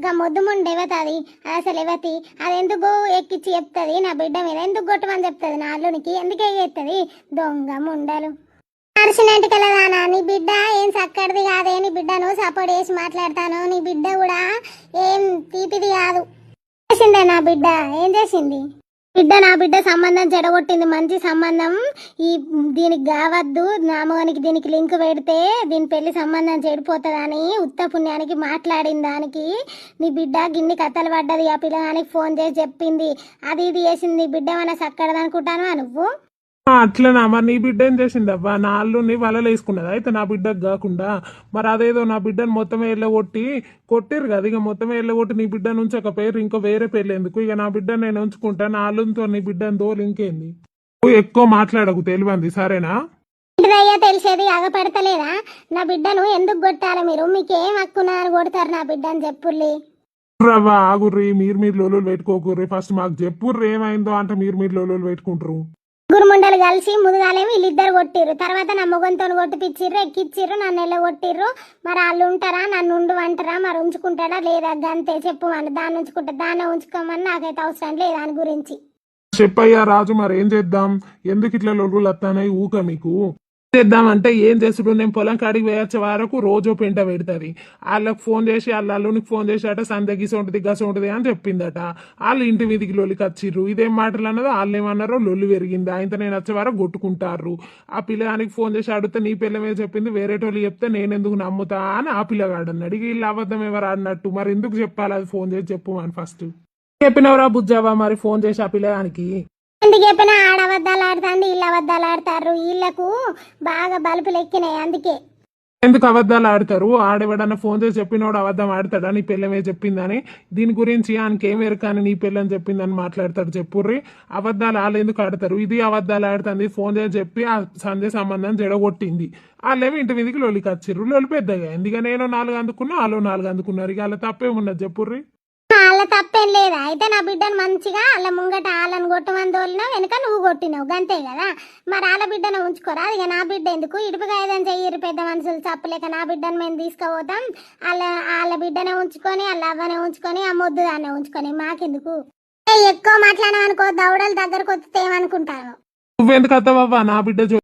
గా మొద్దుముండెవతది అసలు ఎవతి అది ఎందుకు ఎక్కిచ్చి చెప్తుంది నా బిడ్డ మీద ఎందుకు కొట్టమని చెప్తుంది నా అల్లునికి ఎందుకు ఎగేస్తుంది దొంగ ముండలు అరిచినట్టు కలదానా నీ బిడ్డ ఏం చక్కడిది కాదే నీ బిడ్డను సపోర్ట్ చేసి మాట్లాడతాను నీ బిడ్డ కూడా ఏం తీపిది కాదు చేసిందే నా బిడ్డ ఏం చేసింది నా బిడ్డ సంబంధం చెడగొట్టింది మంచి సంబంధం ఈ దీనికి కావద్దు నామగానికి దీనికి లింక్ పెడితే దీని పెళ్లి సంబంధం చెడిపోతుందని ఉత్త పుణ్యానికి మాట్లాడింది దానికి నీ బిడ్డ గిన్ని కథలు పడ్డది ఆ పిల్లగానికి ఫోన్ చేసి చెప్పింది అది ఇది చేసింది బిడ్డ ఏమైనా చక్కడది అనుకుంటాను నువ్వు అట్లనా మరి నీ బిడ్డ ఏం చేసిందబ్బా నా అల్లుని వలలు వేసుకున్నది అయితే నా బిడ్డకు కాకుండా మరి అదేదో నా బిడ్డను మొత్తమే కొట్టిరు కదా ఇక మొత్తమే కొట్టి నీ బిడ్డ నుంచి ఒక పేరు ఇంకో వేరే పేర్లు ఎందుకు ఇక నా బిడ్డ నేను ఉంచుకుంటా నా అల్లునితో నీ బిడ్డను దోలు ఇంకేంది నువ్వు ఎక్కువ మాట్లాడకు తెలియంది సరేనా ఇంటిదయ్యా తెలిసేది అగపడతలేదా నా బిడ్డను ఎందుకు కొట్టాలి మీరు మీకేం హక్కున్నా అని కొడతారు నా బిడ్డని చెప్పుర్లి రవ్వ ఆగుర్రి మీరు లోలు పెట్టుకోకుర్రి ఫస్ట్ మాకు చెప్పుర్రి ఏమైందో అంటే మీరు లోలు పెట్టుకుంటారు గురుముండలు కలిసి ముదుగాలేమి వీళ్ళిద్దరు కొట్టిర్రు తర్వాత నా మొగంతో కొట్టిపిచ్చిర్రు ఎక్కిచ్చిర్రు నన్ను ఎలా కొట్టిర్రు మరి వాళ్ళు ఉంటారా నన్ను ఉండువంటారా మరి ఉంచుకుంటాడా లేదా గంతే చెప్పమని దాన్ని ఉంచుకుంటా దాన్ని ఉంచుకోమని నాకైతే అవసరం లేదు దాని గురించి చెప్పయ్యా రాజు మరి ఏం చేద్దాం ఎందుకు ఇట్లా లొల్లులు వస్తానాయి ఊక మీకు చేద్దామంటే ఏం చేసుడు నేను పొలం కాడికి వేయచ్చే వరకు రోజు పెంట పెడతాది వాళ్ళకి ఫోన్ చేసి వాళ్ళ అల్లునికి ఫోన్ చేసి అట సందే గిస ఉంటుంది అని చెప్పిందట వాళ్ళు ఇంటి మీదికి లొల్లికి వచ్చిర్రు ఇదేం మాటలు అన్నదో వాళ్ళు ఏమన్నారో లొల్లి పెరిగింది ఆయనతో నేను వచ్చే వరకు కొట్టుకుంటారు ఆ పిల్లగానికి ఫోన్ చేసి అడిగితే నీ పిల్లమే చెప్పింది వేరేటోళ్ళు చెప్తే నేను ఎందుకు నమ్ముతా అని ఆ పిల్లగాడు అన్నాడు ఇక వీళ్ళు అబద్ధం ఎవరు అన్నట్టు మరి ఎందుకు చెప్పాలి అది ఫోన్ చేసి చెప్పు అని ఫస్ట్ చెప్పినవరా బుజ్జావా మరి ఫోన్ చేసి ఆ పిల్లగానికి ఎందుకు చెప్పినా ఆడవద్దాలు ఆడుతుంది వీళ్ళు అబద్ధాలు ఆడతారు వీళ్ళకు బాగా బలుపులు ఎక్కినాయి అందుకే ఎందుకు అబద్ధాలు ఆడతారు ఆడేవాడన్నా ఫోన్ చేసి చెప్పినోడు అబద్ధం ఆడతాడా నీ పిల్లమే చెప్పిందని దీని గురించి ఆయనకి ఏం ఎరకాని నీ పిల్లని చెప్పిందని మాట్లాడతాడు చెప్పుర్రి అబద్ధాలు వాళ్ళు ఎందుకు ఆడతారు ఇది అబద్ధాలు ఆడుతుంది ఫోన్ చేసి చెప్పి ఆ సందే సంబంధం చెడగొట్టింది వాళ్ళేమో ఇంటి మీదకి లొలికి వచ్చిర్రు లొలి పెద్దగా ఎందుక నేను 4 అందుకున్నా వాళ్ళు 4 అందుకున్నారు ఇక వాళ్ళ తప్పేమున్నది చెప్పుర్రి వాళ్ళ తప్పేం లేదా అయితే నా బిడ్డను మంచిగా వాళ్ళ ముంగట వాళ్ళని కొట్టమని తోలినావు వెనుక నువ్వు కొట్టినావు గంతే కదా మరి వాళ్ళ బిడ్డను ఉంచుకోరా ఇక నా బిడ్డ ఎందుకు ఇటుపుగా ఏదైనా చెయ్యరు పెద్ద మనుషులు చెప్పలేక నా బిడ్డను మేము తీసుకుపోతాం వాళ్ళ బిడ్డనే ఉంచుకొని వాళ్ళ అవ్వనే ఉంచుకొని ఆ మొద్దు దాన్నే ఉంచుకొని మాకెందుకు ఎక్కువ మాట్లాడమనుకో దౌడలు దగ్గరకు వస్తే ఏమనుకుంటాను నువ్వెందుకు అత్తవవ్వా నా బిడ్డ